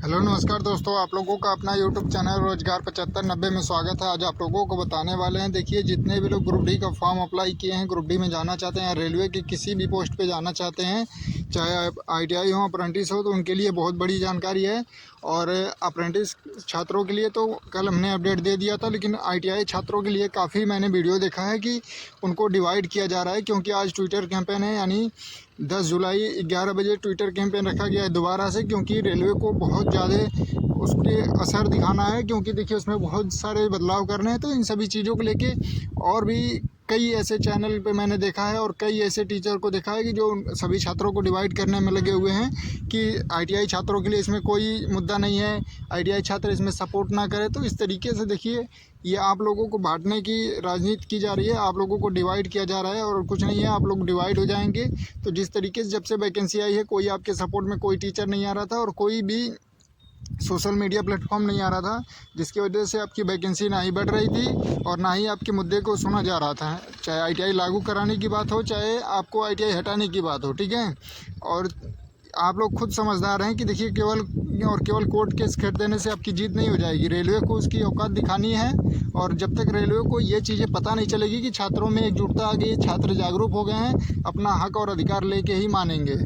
Hello नमस्कार दोस्तों, आप लोगों का अपना यूट्यूब चैनल रोजगार 7590 में स्वागत है। आज आप लोगों को बताने वाले हैं, देखिए जितने भी लोग ग्रुप डी का फॉर्म अप्लाई किए हैं, ग्रुप डी में जाना चाहते हैं, रेलवे की किसी भी पोस्ट पे जाना चाहते हैं, चाहे आईटीआई हो अप्रेंटिस हो, तो उनके लिए बहुत बड़ी जानकारी है। और अप्रेंटिस छात्रों के लिए तो कल हमने अपडेट दे दिया था, लेकिन आईटीआई छात्रों के लिए काफ़ी मैंने वीडियो देखा है कि उनको डिवाइड किया जा रहा है, क्योंकि आज ट्विटर कैंपेन है, यानी 10 जुलाई 11 बजे ट्विटर कैंपेन रखा गया है दोबारा से, क्योंकि रेलवे को बहुत ज़्यादा उसके असर दिखाना है। क्योंकि देखिए उसमें बहुत सारे बदलाव करने हैं, तो इन सभी चीज़ों को लेके और भी कई ऐसे चैनल पे मैंने देखा है और कई ऐसे टीचर को देखा है कि जो सभी छात्रों को डिवाइड करने में लगे हुए हैं कि आईटीआई छात्रों के लिए इसमें कोई मुद्दा नहीं है, आईटीआई छात्र इसमें सपोर्ट ना करें। तो इस तरीके से देखिए ये आप लोगों को बांटने की राजनीति की जा रही है, आप लोगों को डिवाइड किया जा रहा है और कुछ नहीं है, आप लोग डिवाइड हो जाएंगे। तो जिस तरीके से जब से वैकेंसी आई है, कोई आपके सपोर्ट में कोई टीचर नहीं आ रहा था और कोई भी सोशल मीडिया प्लेटफॉर्म नहीं आ रहा था, जिसकी वजह से आपकी वैकेंसी ना ही बढ़ रही थी और ना ही आपके मुद्दे को सुना जा रहा था, चाहे आईटीआई लागू कराने की बात हो, चाहे आपको आईटीआई हटाने की बात हो। ठीक है, और आप लोग खुद समझदार हैं कि देखिए केवल कोर्ट केस कर देने से आपकी जीत नहीं हो जाएगी। रेलवे को उसकी औकात दिखानी है, और जब तक रेलवे को ये चीज़ें पता नहीं चलेगी कि छात्रों में एकजुटता आ गई, छात्र जागरूक हो गए हैं, अपना हक और अधिकार लेके ही मानेंगे,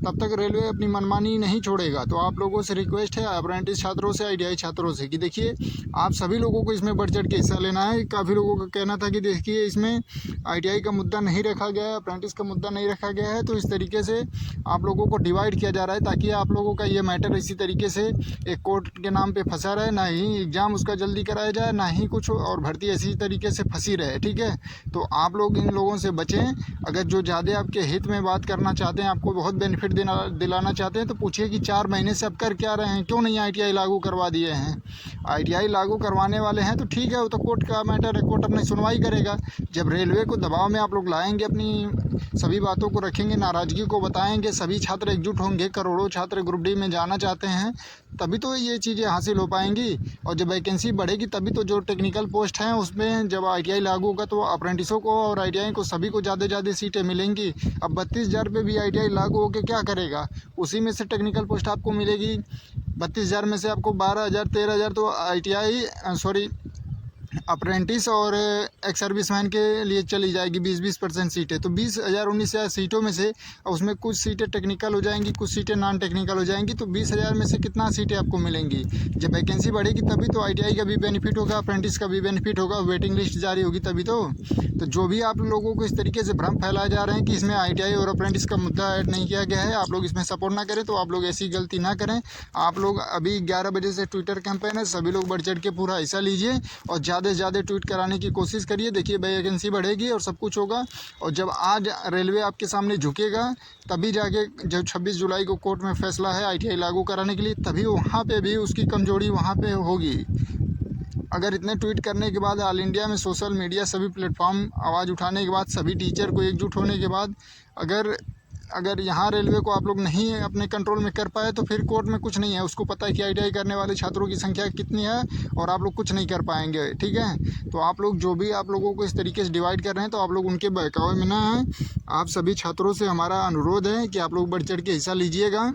तब तक रेलवे अपनी मनमानी नहीं छोड़ेगा। तो आप लोगों से रिक्वेस्ट है, अप्रेंटिस छात्रों से, आईटीआई छात्रों से, कि देखिए आप सभी लोगों को इसमें बढ़ चढ़ के हिस्सा लेना है। काफ़ी लोगों का कहना था कि देखिए इसमें आईटीआई का मुद्दा नहीं रखा गया है, अप्रेंटिस का मुद्दा नहीं रखा गया है, तो इस तरीके से आप लोगों को डिवाइड किया जा रहा है ताकि आप लोगों का ये मैटर इसी तरीके से एक कोर्ट के नाम पे फंसा रहे, ना ही एग्ज़ाम उसका जल्दी कराया जाए, ना ही कुछ और भर्ती इसी तरीके से फंसी रहे। ठीक है, तो आप लोग इन लोगों से बचें। अगर जो ज़्यादा आपके हित में बात करना चाहते हैं, आपको बहुत बेनिफिट दिलाना चाहते हैं, तो पूछिए कि 4 महीने से आप कर क्या रहे हैं, क्यों नहीं आईटीआई लागू करवा दिए हैं। आईटीआई लागू करवाने वाले हैं तो ठीक है, वो तो कोर्ट का मैटर है, कोर्ट अपनी सुनवाई करेगा। जब रेलवे को दबाव में आप लोग लाएंगे, अपनी सभी बातों को रखेंगे, नाराज़गी को बताएंगे, सभी छात्र एकजुट होंगे, करोड़ों छात्र ग्रुप डी में जाना चाहते हैं, तभी तो ये चीज़ें हासिल हो पाएंगी। और जब वैकेंसी बढ़ेगी तभी तो जो टेक्निकल पोस्ट हैं उसमें जब आईटीआई लागू होगा तो अप्रेंटिसों को और आईटीआई को सभी को ज़्यादा सीटें मिलेंगी। अब 32,000 पे भी आईटीआई लागू होकर क्या करेगा, उसी में से टेक्निकल पोस्ट आपको मिलेगी। 32,000 में से आपको 12,000 13,000 तो आईटीआई अप्रेंटिस और एक्स सर्विसमैन के लिए चली जाएगी, 20% सीटें। तो 19,000 सीटों में से उसमें कुछ सीटें टेक्निकल हो जाएंगी, कुछ सीटें नॉन टेक्निकल हो जाएंगी, तो 20,000 में से कितना सीटें आपको मिलेंगी। जब वैकेंसी बढ़ेगी तभी तो आईटीआई का भी बेनिफिट होगा, अप्रेंटिस का भी बेनिफिट होगा, वेटिंग लिस्ट जारी होगी तभी तो जो भी आप लोगों को इस तरीके से भ्रम फैलाए जा रहे हैं कि इसमें आईटीआई और अप्रेंटिस का मुद्दा ऐड नहीं किया गया है, आप लोग इसमें सपोर्ट ना करें, तो आप लोग ऐसी गलती ना करें। आप लोग अभी 11 बजे से ट्विटर कैंपेन है, सभी लोग बढ़ चढ़ के पूरा हिस्सा लीजिए और ज़्यादा से ज़्यादा ट्वीट कराने की कोशिश करिए। देखिए वैकेंसी बढ़ेगी और सब कुछ होगा, और जब आज रेलवे आपके सामने झुकेगा तभी जाके, जब 26 जुलाई को कोर्ट में फैसला है आईटीआई लागू कराने के लिए, तभी वहाँ पे भी उसकी कमजोरी वहाँ पे होगी। अगर इतने ट्वीट करने के बाद, ऑल इंडिया में सोशल मीडिया सभी प्लेटफॉर्म आवाज़ उठाने के बाद, सभी टीचर को एकजुट होने के बाद, अगर यहाँ रेलवे को आप लोग नहीं अपने कंट्रोल में कर पाए, तो फिर कोर्ट में कुछ नहीं है। उसको पता है कि आईटीआई करने वाले छात्रों की संख्या कितनी है और आप लोग कुछ नहीं कर पाएंगे। ठीक है, तो आप लोग जो भी आप लोगों को इस तरीके से डिवाइड कर रहे हैं, तो आप लोग उनके बहकावे में ना हैं। आप सभी छात्रों से हमारा अनुरोध है कि आप लोग बढ़ चढ़ के हिस्सा लीजिएगा,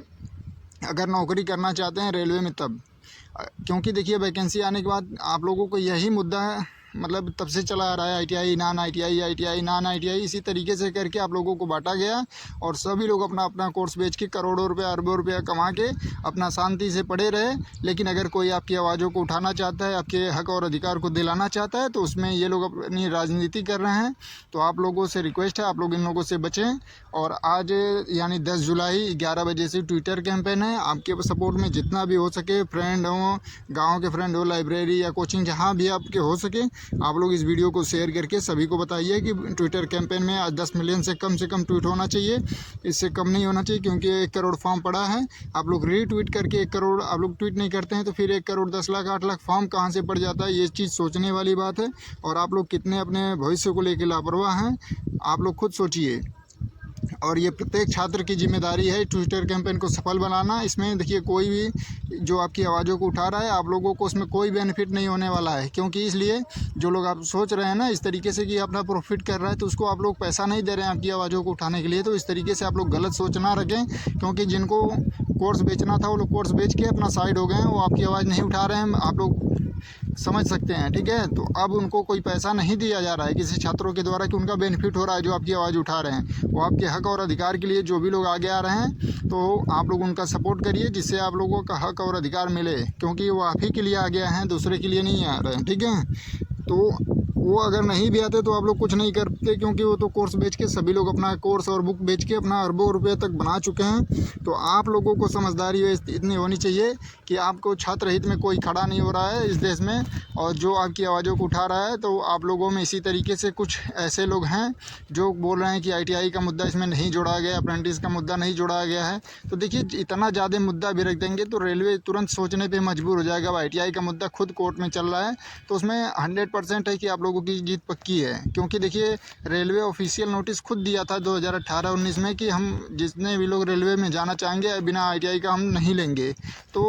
अगर नौकरी करना चाहते हैं रेलवे में तब। क्योंकि देखिए वैकेंसी आने के बाद आप लोगों को यही मुद्दा है, मतलब तब से चला आ रहा है, ITI non ITI, ITI non ITI, इसी तरीके से करके आप लोगों को बांटा गया और सभी लोग अपना अपना कोर्स बेच के करोड़ों रुपया अरबों रुपया कमा के अपना शांति से पड़े रहे। लेकिन अगर कोई आपकी आवाज़ों को उठाना चाहता है, आपके हक और अधिकार को दिलाना चाहता है, तो उसमें ये लोग अपनी राजनीति कर रहे हैं। तो आप लोगों से रिक्वेस्ट है, आप लोग इन लोगों से बचें। और आज यानी 10 जुलाई 11 बजे से ट्विटर कैंपेन है, आपके सपोर्ट में जितना भी हो सके, फ्रेंड हो, गाँव के फ्रेंड हो, लाइब्रेरी या कोचिंग, जहाँ भी आपके हो सके, आप लोग इस वीडियो को शेयर करके सभी को बताइए कि ट्विटर कैंपेन में आज 10 मिलियन से कम ट्वीट होना चाहिए, इससे कम नहीं होना चाहिए, क्योंकि 1 करोड़ फॉर्म पड़ा है। आप लोग रीट्वीट करके 1 करोड़ आप लोग ट्वीट नहीं करते हैं, तो फिर 1 करोड़ 10 लाख 8 लाख फॉर्म कहाँ से पड़ जाता है, ये चीज़ सोचने वाली बात है। और आप लोग कितने अपने भविष्य को लेकर लापरवाह हैं, आप लोग खुद सोचिए। और ये प्रत्येक छात्र की जिम्मेदारी है ट्विटर कैंपेन को सफल बनाना। इसमें देखिए कोई भी जो आपकी आवाज़ों को उठा रहा है, आप लोगों को उसमें कोई बेनिफिट नहीं होने वाला है, क्योंकि इसलिए जो लोग आप सोच रहे हैं ना इस तरीके से कि अपना प्रॉफिट कर रहा है, तो उसको आप लोग पैसा नहीं दे रहे हैं आपकी आवाज़ों को उठाने के लिए। तो इस तरीके से आप लोग गलत सोच ना रखें, क्योंकि जिनको कोर्स बेचना था वो लोग कोर्स बेच के अपना साइड हो गए हैं, वो आपकी आवाज़ नहीं उठा रहे हैं, आप लोग समझ सकते हैं। ठीक है, तो अब उनको कोई पैसा नहीं दिया जा रहा है किसी छात्रों के द्वारा कि उनका बेनिफिट हो रहा है जो आपकी आवाज़ उठा रहे हैं। वो आपके हक और अधिकार के लिए जो भी लोग आगे आ रहे हैं, तो आप लोग उनका सपोर्ट करिए, जिससे आप लोगों का हक और अधिकार मिले, क्योंकि वो आप ही के लिए आ गया हैं, दूसरे के लिए नहीं आ रहे हैं। ठीक है, तो वो अगर नहीं भी आते तो आप लोग कुछ नहीं करते, क्योंकि वो तो कोर्स बेच के सभी लोग अपना कोर्स और बुक बेच के अपना अरबों रुपए तक बना चुके हैं। तो आप लोगों को समझदारी इतनी होनी चाहिए कि आपको छात्र हित में कोई खड़ा नहीं हो रहा है इस देश में, और जो आपकी आवाज़ों को उठा रहा है, तो आप लोगों में इसी तरीके से कुछ ऐसे लोग हैं जो बोल रहे हैं कि ITI का मुद्दा इसमें नहीं जोड़ा गया, अप्रेंटिस का मुद्दा नहीं जोड़ा गया है। तो देखिए इतना ज़्यादा मुद्दा भी रख देंगे तो रेलवे तुरंत सोचने पर मजबूर हो जाएगा। अब ITI का मुद्दा खुद कोर्ट में चल रहा है, तो उसमें 100% है कि आप लोगों की जीत पक्की है, क्योंकि देखिए रेलवे ऑफिशियल नोटिस खुद दिया था 2018-19 में कि हम जितने भी लोग रेलवे में जाना चाहेंगे बिना ITI का हम नहीं लेंगे। तो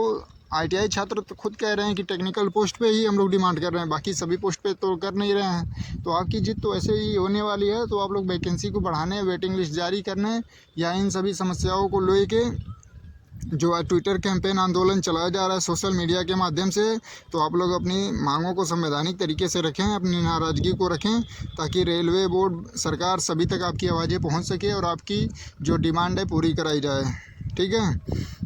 ITI छात्र तो खुद कह रहे हैं कि टेक्निकल पोस्ट पे ही हम लोग डिमांड कर रहे हैं, बाकी सभी पोस्ट पे तो कर नहीं रहे हैं। तो आपकी जीत तो ऐसे ही होने वाली है। तो आप लोग वैकेंसी को बढ़ाने, वेटिंग लिस्ट जारी करने, या इन सभी समस्याओं को लेके जो ट्विटर कैंपेन आंदोलन चलाया जा रहा है सोशल मीडिया के माध्यम से, तो आप लोग अपनी मांगों को संवैधानिक तरीके से रखें, अपनी नाराज़गी को रखें, ताकि रेलवे बोर्ड, सरकार सभी तक आपकी आवाज़ें पहुंच सके और आपकी जो डिमांड है पूरी कराई जाए। ठीक है,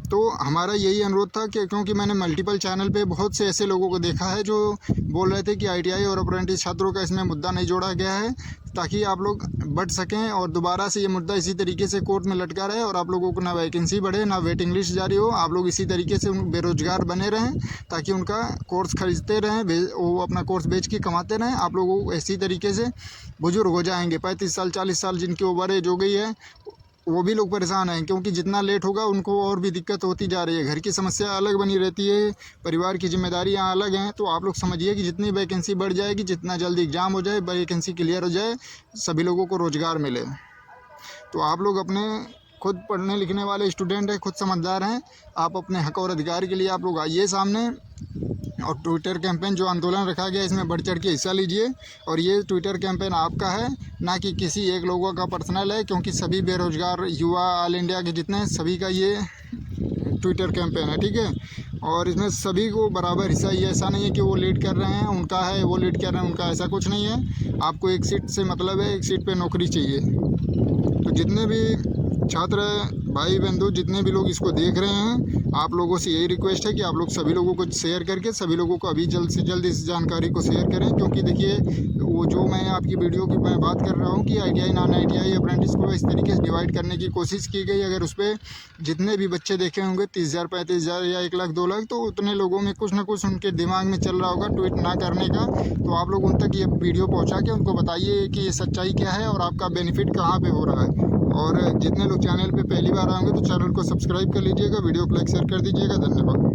तो हमारा यही अनुरोध था कि क्योंकि मैंने मल्टीपल चैनल पे बहुत से ऐसे लोगों को देखा है जो बोल रहे थे कि ITI और अप्रेंटिस छात्रों का इसमें मुद्दा नहीं जोड़ा गया है, ताकि आप लोग बढ़ सकें और दोबारा से ये मुद्दा इसी तरीके से कोर्ट में लटका रहे और आप लोगों को ना वैकेंसी बढ़े, ना वेटिंग लिस्ट जारी हो, आप लोग इसी तरीके से बेरोजगार बने रहें, ताकि उनका कोर्स खरीदते रहें, वो अपना कोर्स बेच के कमाते रहें। आप लोगों को इसी तरीके से बुजुर्ग हो जाएंगे, 35 साल 40 साल जिनकी ओवर एज हो गई है, वो भी लोग परेशान हैं, क्योंकि जितना लेट होगा उनको और भी दिक्कत होती जा रही है। घर की समस्या अलग बनी रहती है, परिवार की जिम्मेदारियां अलग हैं। तो आप लोग समझिए कि जितनी वैकेंसी बढ़ जाएगी, जितना जल्दी एग्ज़ाम हो जाए, वैकेंसी क्लियर हो जाए, सभी लोगों को रोज़गार मिले। तो आप लोग अपने खुद पढ़ने लिखने वाले स्टूडेंट हैं, खुद समझदार हैं, आप अपने हक और अधिकार के लिए आप लोग आइए सामने, और ट्विटर कैंपेन जो आंदोलन रखा गया इसमें बढ़ चढ़ के हिस्सा लीजिए। और ये ट्विटर कैंपेन आपका है, ना कि किसी एक लोगों का पर्सनल है, क्योंकि सभी बेरोजगार युवा ऑल इंडिया के जितने सभी का ये ट्विटर कैंपेन है। ठीक है, और इसमें सभी को बराबर हिस्सा, ये ऐसा नहीं है कि वो लीड कर रहे हैं उनका है, वो लीड कर रहे हैं उनका, ऐसा कुछ नहीं है। आपको एक सीट से मतलब है, एक सीट पे नौकरी चाहिए। तो जितने भी छात्र भाई बंधु, जितने भी लोग इसको देख रहे हैं, आप लोगों से यही रिक्वेस्ट है कि आप लोग सभी लोगों को शेयर करके सभी लोगों को अभी जल्द से जल्द इस जानकारी को शेयर करें। क्योंकि देखिए वो जो मैं आपकी वीडियो की मैं बात कर रहा हूँ कि ITI नॉन ITI अप्रेंटिस को इस तरीके से डिवाइड करने की कोशिश की गई, अगर उस पर जितने भी बच्चे देखे होंगे 30,000 35,000 या 1 लाख 2 लाख, तो उतने लोगों में कुछ ना कुछ उनके दिमाग में चल रहा होगा ट्वीट ना करने का। तो आप लोग उन तक ये वीडियो पहुँचा के उनको बताइए कि ये सच्चाई क्या है और आपका बेनिफिट कहाँ पर हो रहा है। और जितने लोग चैनल पे पहली बार आएंगे तो चैनल को सब्सक्राइब कर लीजिएगा, वीडियो को लाइक शेयर कर दीजिएगा। धन्यवाद।